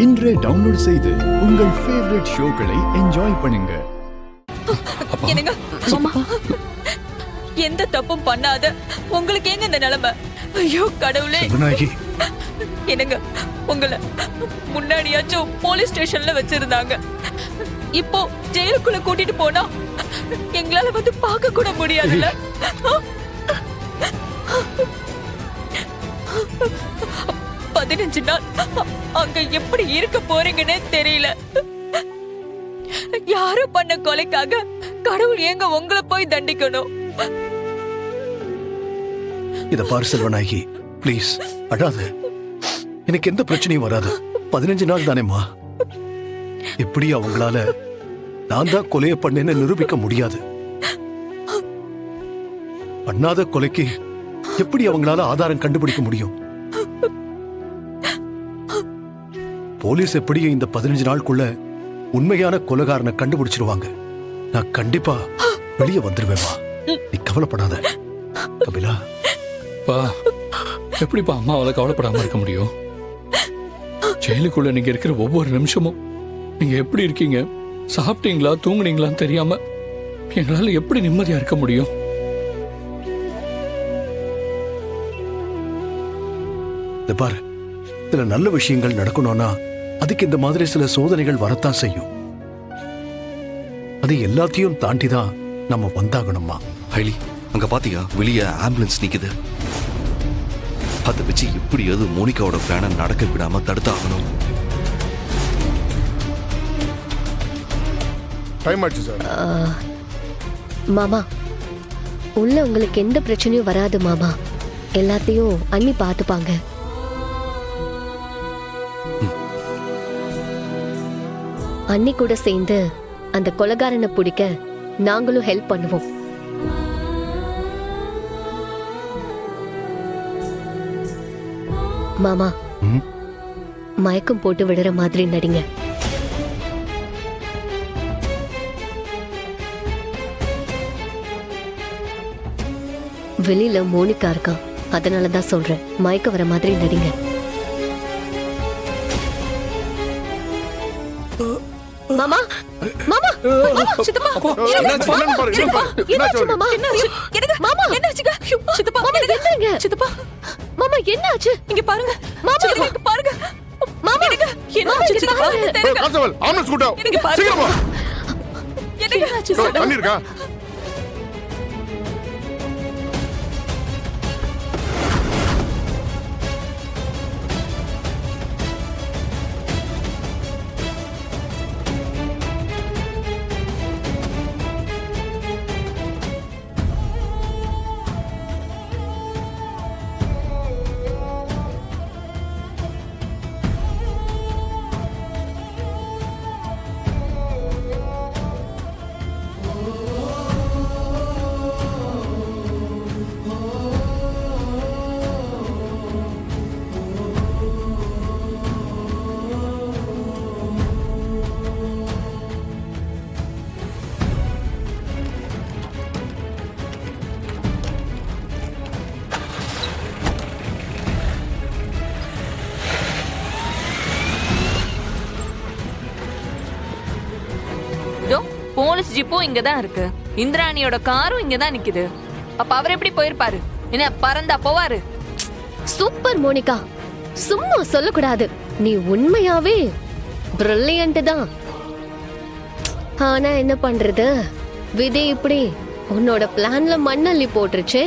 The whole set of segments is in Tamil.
இன்றே டவுன்லோட் செய்து உங்கள் ஃபேவரட் ஷோக்களை என்ஜாய் பண்ணுங்க. என்னங்க அம்மா, எந்த தப்பும் பண்ணாத உங்களுக்கு ஏங்க இந்த நிலைமை? ஐயோ கடவுளே. என்னங்க உங்களை முன்னாடியாச்சும் போலீஸ் ஸ்டேஷன்ல வச்சிருந்தாங்க, இப்போ ஜெயிலுக்குள்ள கூட்டிட்டு போனா எங்களால வந்து பார்க்க கூட முடியாதுல்ல. 15 நாள் அங்க எப்படி இருக்க போறீங்கன்னே தெரியல. யாரும் பண்ண கொலைக்காக கடவுள் ஏங்க உங்களை போய் தண்டிக்கணும்? இத பாரு செல்வநாயகி, பிளீஸ் அழாத. எனக்கு எந்த பிரச்சனையும் வராது. 15 நாள் தானேம்மா. எப்படி அவங்களால நான் தான் கொலையை பண்ணேன்னு நிரூபிக்க முடியாது. பண்ணாத கொலைக்கு எப்படி அவங்களால ஆதாரம் கண்டுபிடிக்க முடியும்? போலீஸ் எப்படியும் இந்த 15 நாளுக்குள்ள உண்மையான கொலைகாரனை கண்டுபிடிச்சிருவாங்க. நான் கண்டிப்பா வெளியே வந்துருவேமா, நீ கவலைப்படாத. கபிலா பா, எப்படிப்பா அம்மாவால கவலைப்படாம இருக்க முடியும்? ஜெயிலுக்குள்ள நீங்க இருக்கிற ஒவ்வொரு நிமிஷமும் நீங்க எப்படி இருக்கீங்க, சாப்பிட்டீங்களா, தூங்குனீங்களான்னு தெரியாம எங்களால எப்படி நிம்மதியா இருக்க முடியும்? பாரு, சில நல்ல விஷயங்கள் நடக்கணும்னா அதுக்கு இந்த மாதிரி சில சோதனைகள் வரத்தான் செய்யும். அது எல்லாத்தையும் தாண்டிதான் நம்ம வந்தாகணுமா. ஹைலி, அங்க பாத்தியா வெளியே ஆம்புலன்ஸ் நிக்குது. அதை வச்சு எப்படியாவது மோனிகாவோட பிளான நடக்க விடாம தடுத்தாகணும். டைம் ஆச்சு சார். மாமா, உள்ள உங்களுக்கு எந்த பிரச்சனையும் வராது மாமா. எல்லாத்தையும் அண்ணி பார்த்துப்பாங்க. அண்ணி கூட சேர்ந்து அந்த கொலைகாரனை பிடிக்க நாங்களும் ஹெல்ப் பண்ணுவோம். மாமா, மயக்கம் போட்டு விடுற மாதிரி நடிங்க. வெளியில மோனிகா இருக்கான், அதனாலதான் சொல்றேன், மயக்கம் வர மாதிரி நடிங்க. மாமா, மாமா, சித்தப்பா, என்னாச்சு மாமா? சித்தப்பா, சித்தப்பா, மாமா என்னாச்சு? இங்க பாருங்க, மாமா இங்க பாருங்க. மாமா என்னாச்சு சித்தப்பா? கான்ஸ்டபிள், ஆம்புலன்ஸ் கூட்டா. இங்க பாருங்க. சீக்கிரமா. என்னாச்சு சார்? தண்ணி இருக்கா? போலீஸ் ஜிப்பும் இங்கதான் இருக்கு, இந்திராணியோட காரும் இங்கதான் நிக்குது. அப்ப அவர் எப்படி போயிருப்பாரு? என்ன பறந்தா போவாரு? சூப்பர் மோனிகா, சும்மா சொல்லக்கூடாது. நீ உண்மையாவே பிரில்லியன்ட் தான். ஆனா என்ன பண்றது, விதி இப்படி உன்னோட பிளான்ல மண்ணள்ளி போட்டுருச்சே.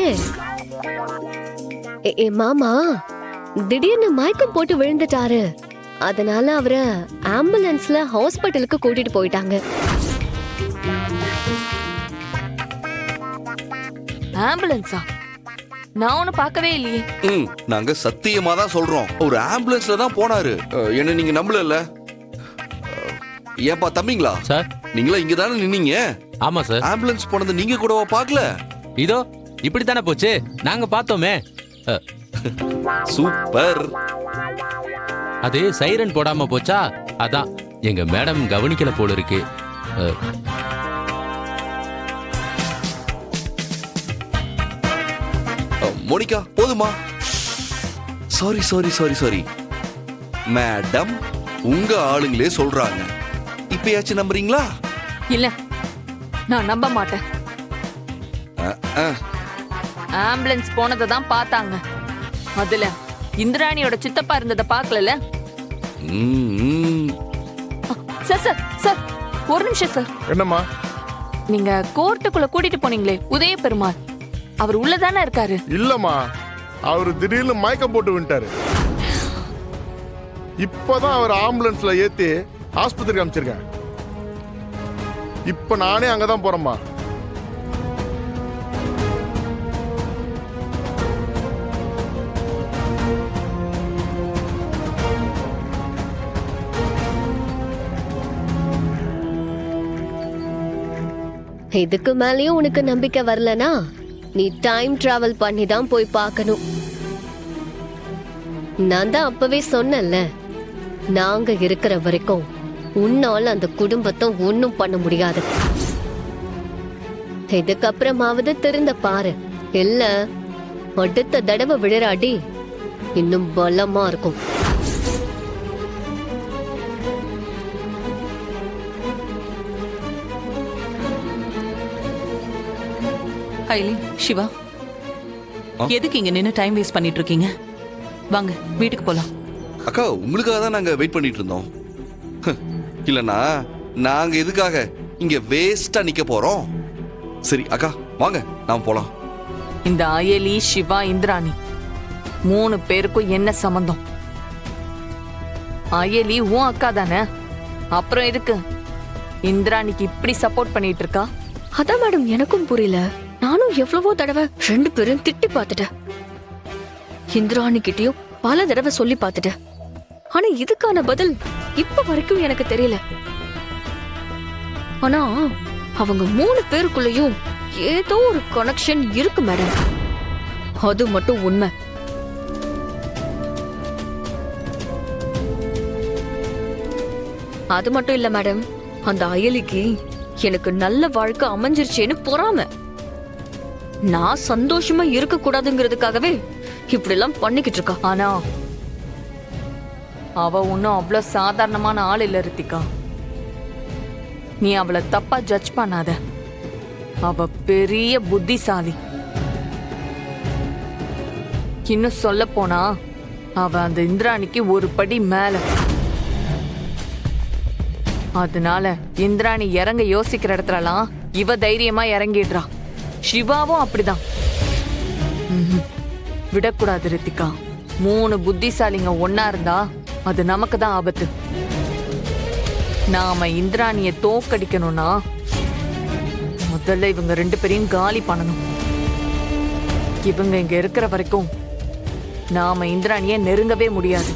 மாமா திடீர்னு மயக்கம் போட்டு விழுந்துட்டாரு. அதனால அவரை ஆம்புலன்ஸ்ல ஹாஸ்பிட்டலுக்கு கூட்டிட்டு போயிட்டாங்க. ஆம்புலன்ஸா? நான் ஒண்ணு பார்க்கவே இல்லையே. நாங்க சத்தியமா தான் சொல்றோம், ஒரு ஆம்புலன்ஸ்ல தான் போனாரு. என்ன நீங்க நம்பல? ஏன்பா தம்பிங்களா சார், நீங்களா இங்க தானே நின்னீங்க? ஆமா சார். ஆம்புலன்ஸ் போனது நீங்க கூடவா பார்க்கல? இதோ இப்படி தானே போச்சு, நாங்க பார்த்தோமே. சூப்பர். அது சைரன் போடாம போச்சா, அதான் எங்க மேடம் கவனிக்கல போல இருக்கு. மோனிகா போதுமா? Sorry sorry sorry sorry madam, உங்க ஆளுங்களே சொல்றாங்க. இப்பயாச்சும் நம்புறீங்களா? இல்ல, நான் நம்ப மாட்டேன். ஆம்புலன்ஸ் போனதை தான் பார்த்தாங்க. அதுல இந்திராணியோட சித்தப்பா இருந்ததை பார்க்கல. சார் சார் சார், ஒரு நிமிஷம் சார். என்னம்மா? நீங்க கோர்ட்டுக்குள்ள கூட்டிட்டு போனீங்களே உதய பெருமாள், அவர் உள்ளதானே இருக்காரு? இல்லம்மா, அவரு திடீர்னு மயக்கம் போட்டு விட்டாரு. இப்பதான் அவர் ஆம்புலன்ஸ்ல ஏத்தி ஆஸ்பத்திரிக்கு அமைச்சிருக்கேன். இப்ப நானே அங்கதான் போறேம்மா. இதுக்கு மேலயும் உனக்கு நம்பிக்கை வரலனா நீ டைம் டிராவல் பண்ணி தான் போய் பார்க்கணும். நான் தான் அப்பவே சொன்னேன்ல, நாங்க இருக்கிற வரைக்கும் உன்னால அந்த குடும்பத்தை ஒன்னும் பண்ண முடியாது. இதுக்கப்புறமாவது திருந்த பாரு, இல்ல அடுத்த தடவை விழறாடி இன்னும் பலமா இருக்கும். ஐலி, சிவா, எதுக்கு இங்க நின்னு டைம் வேஸ்ட் பண்ணிட்டு இருக்கீங்க? வாங்க வீட்டுக்கு போலாம். அக்கா, உங்களுக்காக தான் நாங்க வெயிட் பண்ணிட்டு இருந்தோம். இல்லனா நாங்க எதுக்காக இங்க வேஸ்டா நிக்க போறோம்? சரி அக்கா, வாங்க நாம் போலாம். இந்த அயலி, சிவா, இந்திராணி 3 பேருக்கும் என்ன சம்பந்தம்? அயலி உன் அக்கா தானே, அப்புறம் எதுக்கு இந்திராணிக்கு இப்படி சப்போர்ட் பண்ணிட்டு இருக்கா? அதான் மேடம் எனக்கும் புரியல. நானும் எவ்வளவோ தடவை 2 பேரும் திட்டி பார்த்துட்டேன், இந்திராணி கிட்டயும் பல தடவை சொல்லி பார்த்துட்டேன். ஆனா இதுக்கான பதில் இப்ப வரைக்கும் எனக்கு தெரியல. ஆனா அவங்க 3 பேருக்குள்ளயும் ஏதோ ஒரு கனெக்ஷன் இருக்கு மேடம், அது மட்டும் உண்மை. அது மட்டும் இல்ல மேடம், அந்த அயலிக்கு எனக்கு நல்ல வாழ்க்கை அமைஞ்சிருச்சேன்னு பொறாம. நான் சந்தோஷமா இருக்க கூடாதுங்கிறதுக்காகவே இப்படி எல்லாம் பண்ணிக்கிட்டு இருக்கா. ஆனா அவ ஒன்னும் அவ்வளவு சாதாரணமான ஆள் இல்ல ரித்திகா. நீ அவளை தப்பா ஜட்ஜ் பண்ணாத. அவ பெரிய புத்திசாலி. இன்னும் சொல்ல போனா அவ அந்த இந்திராணிக்கு ஒரு படி மேல. அதனால இந்திராணி இறங்க யோசிக்கிற இடத்துலலாம் இவ தைரியமா இறங்கிடுறா. சிவாவும் அப்படிதான். விடக்கூடாது ரித்திகா. 3 புத்திசாலிங்க ஒன்னா இருந்தா அது நமக்கு தான் ஆபத்து. நாம இந்திராணிய தோக்கடிக்கணும்னா முதல்ல இவங்க 2 பேரையும் காலி பண்ணணும். இவங்க இங்க இருக்கிற வரைக்கும் நாம இந்திராணிய நெருங்கவே முடியாது.